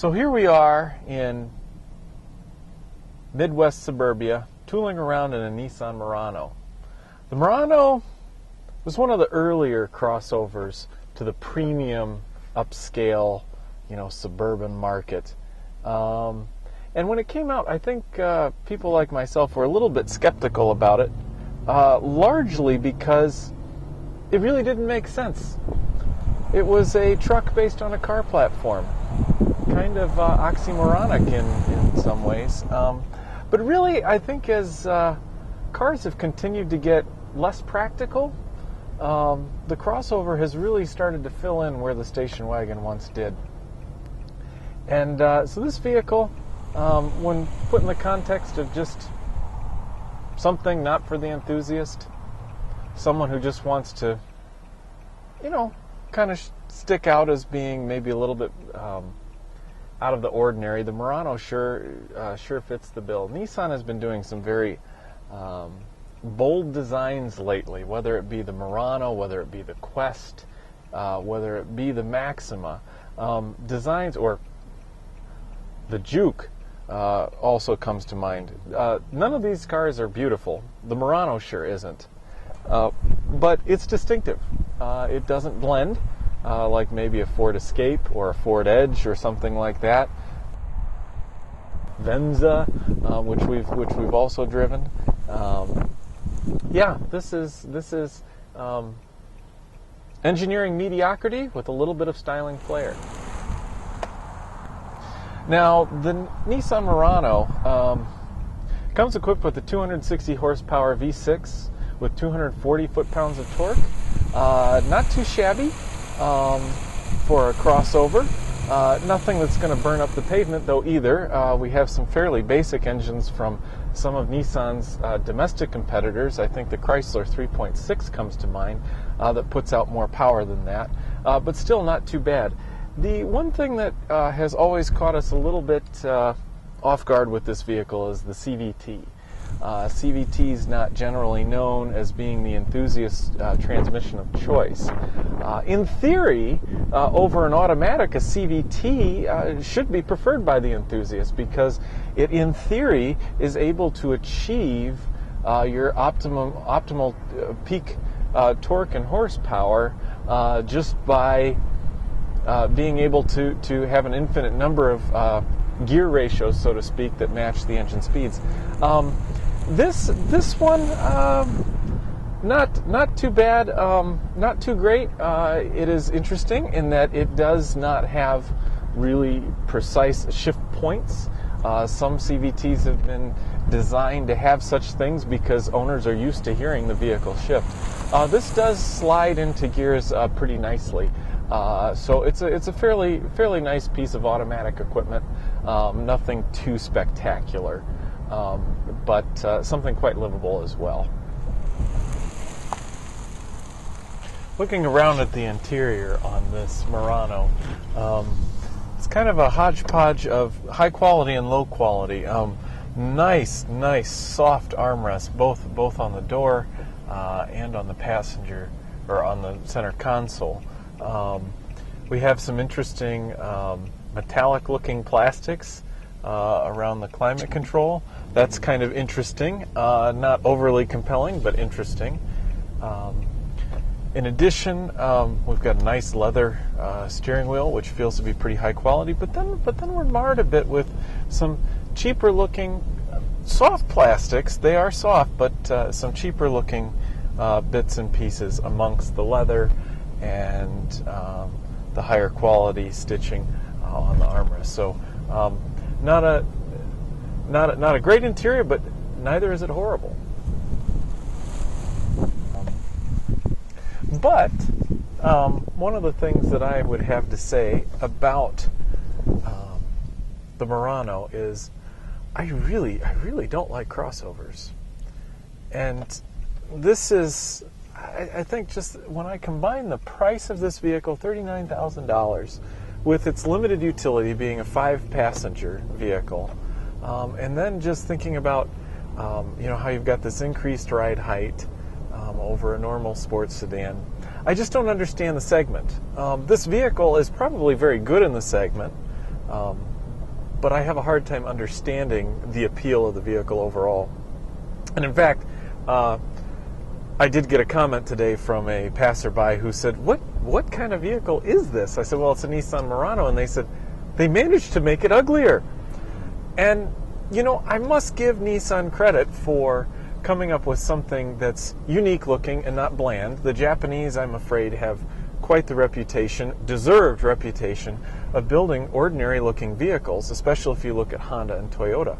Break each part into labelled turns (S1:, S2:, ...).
S1: So here we are in Midwest suburbia, tooling around in a Nissan Murano. The Murano was one of the earlier crossovers to the premium, upscale, suburban market. And when it came out, I think people like myself were a little bit skeptical about it, largely because it really didn't make sense. It was a truck based on a car platform, kind of oxymoronic in some ways. But really, I think as cars have continued to get less practical, the crossover has really started to fill in where the station wagon once did. And so this vehicle, when put in the context of just something not for the enthusiast, someone who just wants to, kind of stick out as being maybe a little bit out of the ordinary, the Murano sure fits the bill. Nissan has been doing some very bold designs lately, whether it be the Murano, whether it be the Quest, whether it be the Maxima. Designs, or the Juke also comes to mind. None of these cars are beautiful. The Murano sure isn't. But it's distinctive. It doesn't blend like maybe a Ford Escape or a Ford Edge or something like that. Venza, which we've also driven. This is engineering mediocrity with a little bit of styling flair. Now, the Nissan Murano comes equipped with a 260 horsepower V6 with 240 foot-pounds of torque. Not too shabby for a crossover. Nothing that's going to burn up the pavement, though, either. We have some fairly basic engines from some of Nissan's domestic competitors. I think the Chrysler 3.6 comes to mind that puts out more power than that, but still not too bad. The one thing that has always caught us a little bit off guard with this vehicle is the CVT. CVT is not generally known as being the enthusiast transmission of choice. In theory, over an automatic, a CVT should be preferred by the enthusiast because it, in theory, is able to achieve your optimal peak torque and horsepower just by being able to have an infinite number of gear ratios, so to speak, that match the engine speeds. This one, not too bad, not too great. It is interesting in that it does not have really precise shift points. Some CVTs have been designed to have such things because owners are used to hearing the vehicle shift. This does slide into gears pretty nicely. So it's a fairly nice piece of automatic equipment. Nothing too spectacular, but something quite livable as well. Looking around at the interior on this Murano, it's kind of a hodgepodge of high quality and low quality. Nice, soft armrests, both on the door and on the passenger, or on the center console. We have some interesting metallic-looking plastics around the climate control. That's kind of interesting. Not overly compelling, but interesting. In addition, we've got a nice leather steering wheel, which feels to be pretty high quality. But then we're marred a bit with some cheaper-looking soft plastics. They are soft, but some cheaper-looking bits and pieces amongst the leather and the higher quality stitching on the armrest. So not a great interior, but neither is it horrible. But one of the things that I would have to say about the Murano is I really don't like crossovers. And this is, I think, just when I combine the price of this vehicle, $39,000, with its limited utility being a 5-passenger vehicle, and then just thinking about how you've got this increased ride height over a normal sports sedan, I just don't understand the segment. This vehicle is probably very good in the segment. but I have a hard time understanding the appeal of the vehicle overall. And in fact, I did get a comment today from a passerby who said, what kind of vehicle is this? I said, well, it's a Nissan Murano. And they said, they managed to make it uglier. And, you know, I must give Nissan credit for coming up with something that's unique looking and not bland. The Japanese, I'm afraid, have quite the reputation, deserved reputation, of building ordinary looking vehicles, especially if you look at Honda and Toyota.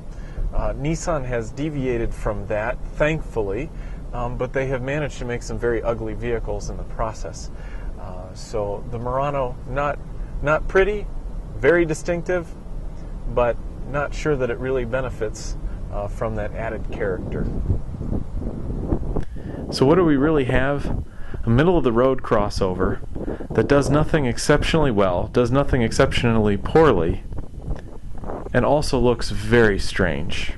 S1: Nissan has deviated from that, thankfully, but they have managed to make some very ugly vehicles in the process. So the Murano, not pretty, very distinctive, but not sure that it really benefits from that added character. So what do we really have? A middle-of-the-road crossover that does nothing exceptionally well, does nothing exceptionally poorly, and also looks very strange.